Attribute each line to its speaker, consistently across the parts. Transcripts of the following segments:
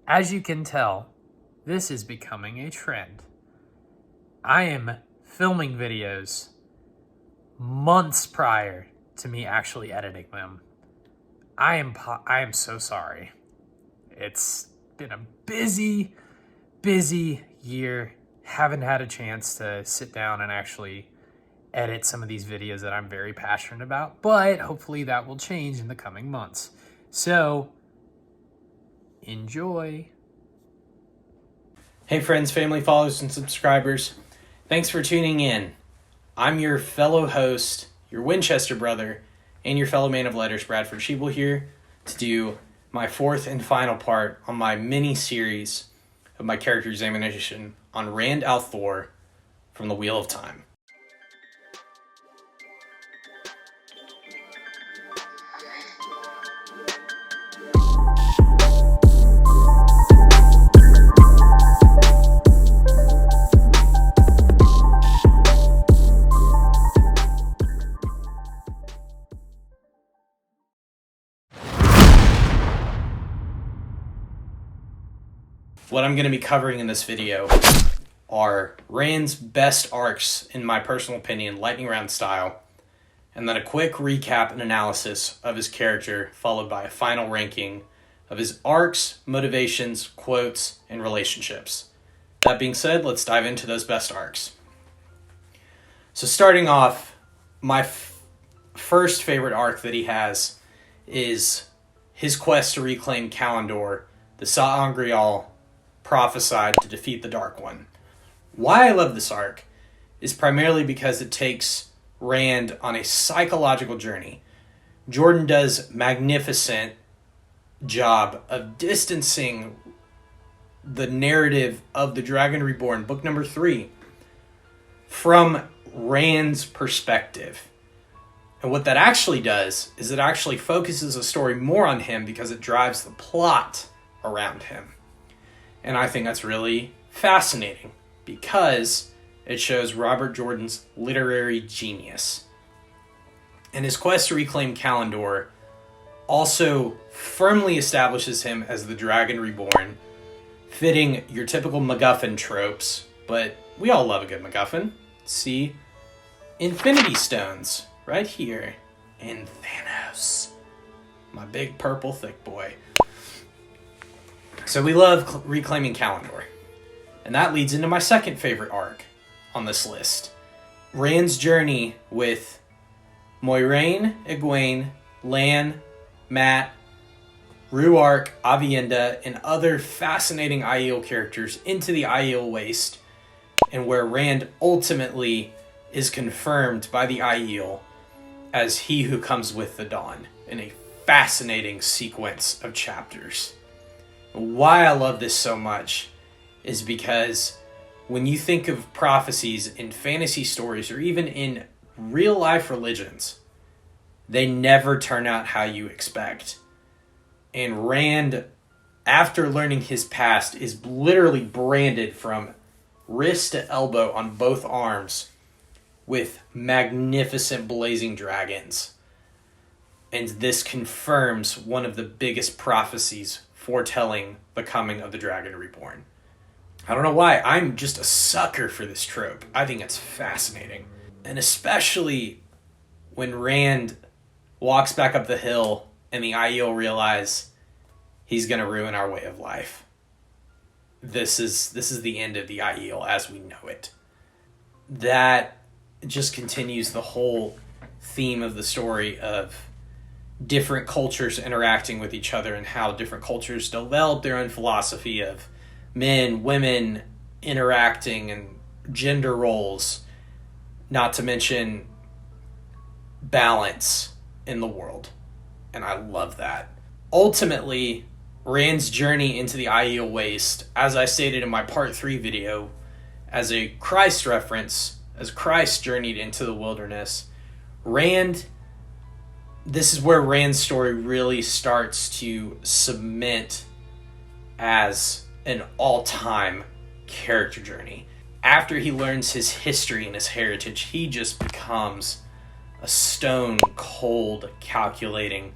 Speaker 1: As you can tell, this is becoming a trend. I am filming videos months prior to me actually editing them. I am so sorry. It's been a busy year. Haven't had a chance to sit down and actually edit some of these videos that I'm very passionate about, but hopefully that will change in the coming months. So, enjoy.
Speaker 2: Hey friends, family, followers, and subscribers. Thanks for tuning in. I'm your fellow host, your Winchester brother, and your fellow man of letters, Bradford here to do my fourth and final part on my mini-series of my character examination on Rand Thor from the Wheel of Time. What I'm going to be covering in this video are Rand's best arcs, in my personal opinion, lightning round style, and then a quick recap and analysis of his character, followed by a final ranking of his arcs, motivations, quotes, and relationships. That being said, let's dive into those best arcs. So starting off, my first favorite arc that he has is his quest to reclaim Kalindor, the sa'angreal prophesied to defeat the Dark One. Why I love this arc is primarily because it takes Rand on a psychological journey. Jordan does magnificent job of distancing the narrative of The Dragon Reborn, book number 3, from Rand's perspective. And what that actually does is it actually focuses the story more on him because it drives the plot around him. And I think that's really fascinating because it shows Robert Jordan's literary genius. And his quest to reclaim Kalindor also firmly establishes him as the Dragon Reborn, fitting your typical MacGuffin tropes, but we all love a good MacGuffin. See Infinity Stones right here, and Thanos, my big purple thick boy. So we love reclaiming Kalindor. And that leads into my second favorite arc on this list. Rand's journey with Moiraine, Egwene, Lan, Mat, Rhuarc, Aviendha, and other fascinating Aiel characters into the Aiel Waste, and where Rand ultimately is confirmed by the Aiel as he who comes with the dawn in a fascinating sequence of chapters. Why I love this so much is because when you think of prophecies in fantasy stories or even in real life religions, they never turn out how you expect. And Rand, after learning his past, is literally branded from wrist to elbow on both arms with magnificent blazing dragons. And this confirms one of the biggest prophecies foretelling the coming of the Dragon Reborn. I don't know why, I'm just a sucker for this trope. I think it's fascinating. And especially when Rand walks back up the hill and the Aiel realize he's going to ruin our way of life. This is the end of the Aiel as we know it. That just continues the whole theme of the story of different cultures interacting with each other and how different cultures develop their own philosophy of men, women interacting and gender roles, not to mention balance in the world. And I love that. Ultimately, Rand's journey into the Aiel Waste, as I stated in my part 3 video, as a Christ reference, as Christ journeyed into the wilderness, this is where Rand's story really starts to cement as an all-time character journey. After he learns his history and his heritage, he just becomes a stone-cold, calculating,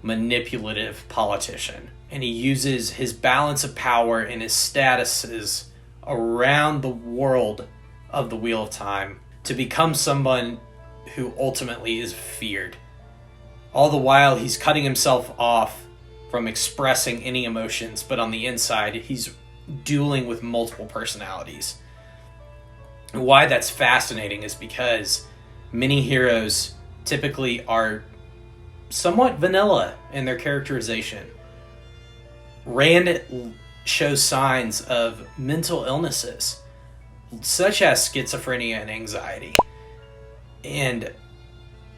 Speaker 2: manipulative politician. and he uses his balance of power and his statuses around the world of the Wheel of Time to become someone who ultimately is feared. All the while, he's cutting himself off from expressing any emotions, but on the inside, he's dueling with multiple personalities. And why that's fascinating is because many heroes typically are somewhat vanilla in their characterization. Rand shows signs of mental illnesses, such as schizophrenia and anxiety. And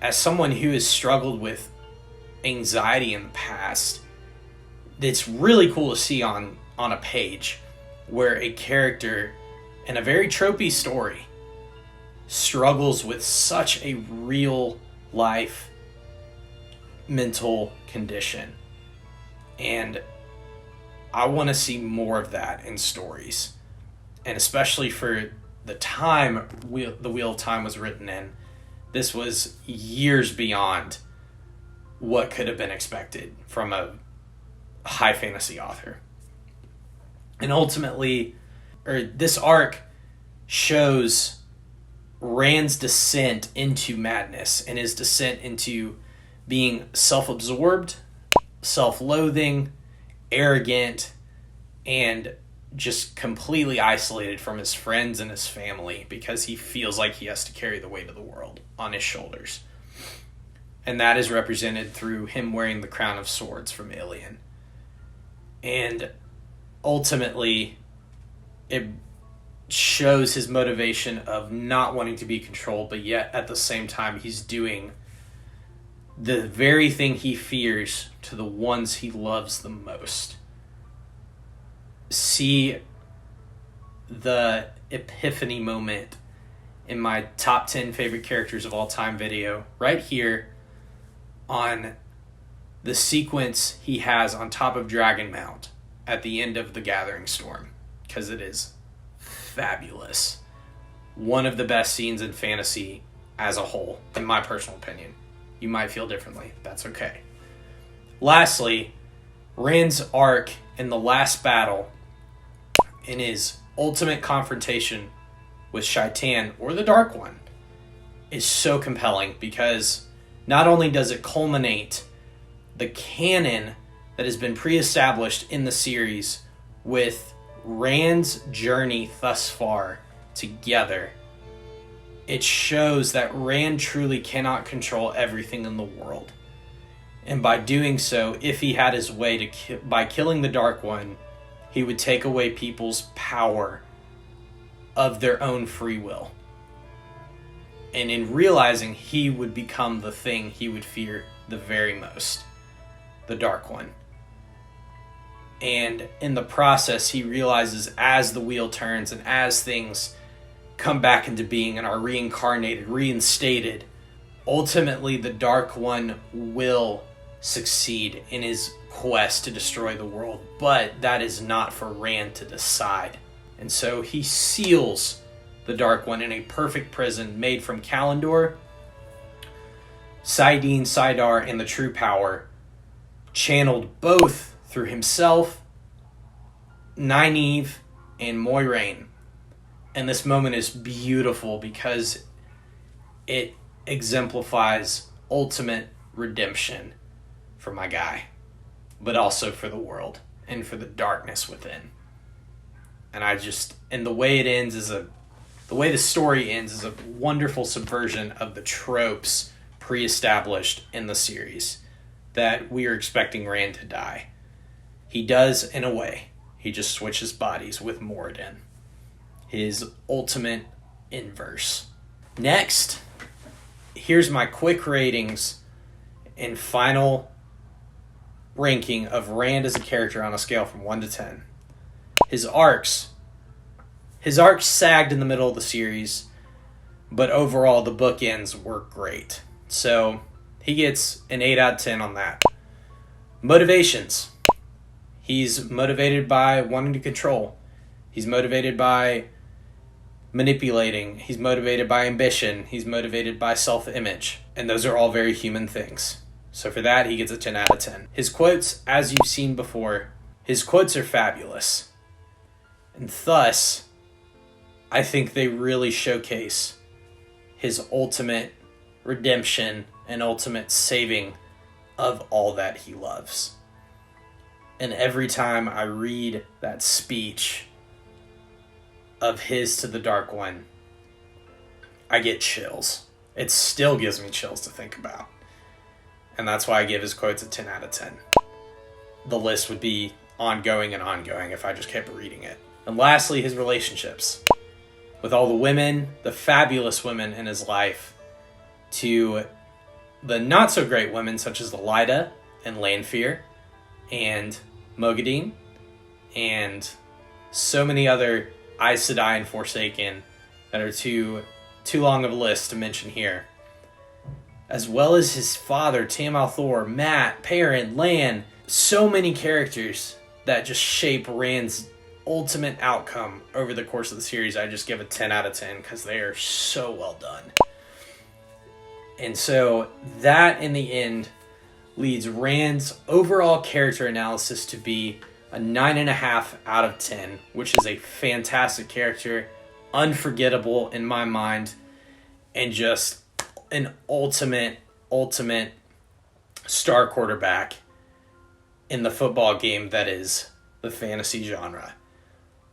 Speaker 2: as someone who has struggled with anxiety in the past, it's really cool to see on a page where a character in a very tropey story struggles with such a real life mental condition. And I want to see more of that in stories. And especially for the time the Wheel of Time was written in, this was years beyond what could have been expected from a high fantasy author. And ultimately, this arc shows Rand's descent into madness and his descent into being self-absorbed, self-loathing, arrogant, and just completely isolated from his friends and his family because he feels like he has to carry the weight of the world on his shoulders. And that is represented through him wearing the crown of swords from Ilion. And ultimately, it shows his motivation of not wanting to be controlled, but yet at the same time he's doing the very thing he fears to the ones he loves the most. See the epiphany moment in my top 10 favorite characters of all time video right here on the sequence he has on top of Dragon Mount at the end of the Gathering Storm, because it is fabulous. One of the best scenes in fantasy as a whole, in my personal opinion. You might feel differently. That's okay. Lastly, Rand's arc in the last battle, in his ultimate confrontation with Shaitan, or the Dark One, is so compelling because not only does it culminate the canon that has been pre-established in the series with Rand's journey thus far together, it shows that Rand truly cannot control everything in the world. And by doing so, if he had his way by killing the Dark One, he would take away people's power of their own free will. And in realizing he would become the thing he would fear the very most, the Dark One. And in the process, he realizes as the wheel turns and as things come back into being and are reincarnated, reinstated, ultimately the Dark One will succeed in his quest to destroy the world. But that is not for Rand to decide. And so he seals the Dark One in a perfect prison made from Kalindor, Saidin, Saidar, and the True Power, channeled both through himself, Nynaeve, and Moiraine. And this moment is beautiful because it exemplifies ultimate redemption for my guy, but also for the world and for the darkness within. And the way it ends the way the story ends is a wonderful subversion of the tropes pre-established in the series that we are expecting Rand to die. He does in a way. He just switches bodies with Moradin, his ultimate inverse. Next, here's my quick ratings and final ranking of Rand as a character on a scale from 1 to 10. His arcs sagged in the middle of the series, but overall the bookends were great. So he gets an 8 out of 10 on that. Motivations. He's motivated by wanting to control. He's motivated by manipulating. He's motivated by ambition. He's motivated by self-image. And those are all very human things. So for that, he gets a 10 out of 10. His quotes, as you've seen before, his quotes are fabulous. And thus, I think they really showcase his ultimate redemption and ultimate saving of all that he loves. And every time I read that speech of his to the Dark One, I get chills. It still gives me chills to think about. And that's why I give his quotes a 10 out of 10. The list would be ongoing and ongoing if I just kept reading it. And lastly, his relationships. With all the women, the fabulous women in his life, to the not so great women such as the Lyda and Lanfear and Mogadine and so many other Aes Sedai and Forsaken that are too long of a list to mention here. As well as his father, Tamal Thor, Mat, Perrin, Lan, so many characters that just shape Rand's ultimate outcome over the course of the series. I just give a 10 out of 10 because they are so well done. And so that in the end leads Rand's overall character analysis to be a 9.5 out of 10, which is a fantastic character, unforgettable in my mind, and just an ultimate star quarterback in the football game that is the fantasy genre.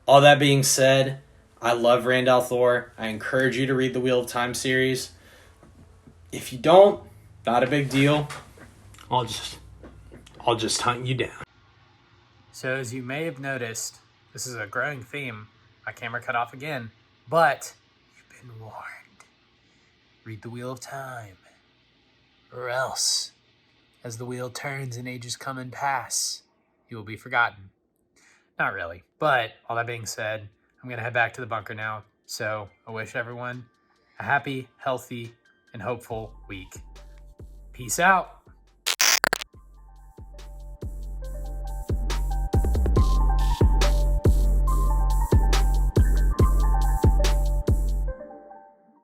Speaker 2: All that being said, I love Rand al'Thor. I encourage you to read the Wheel of Time series. If you don't, not a big deal. I'll just hunt you down.
Speaker 1: So as you may have noticed, this is a growing theme. My camera cut off again, but you've been warned. Read the Wheel of Time, or else, as the wheel turns and ages come and pass, you will be forgotten. Not really, but all that being said, I'm going to head back to the bunker now. So I wish everyone a happy, healthy, and hopeful week. Peace out.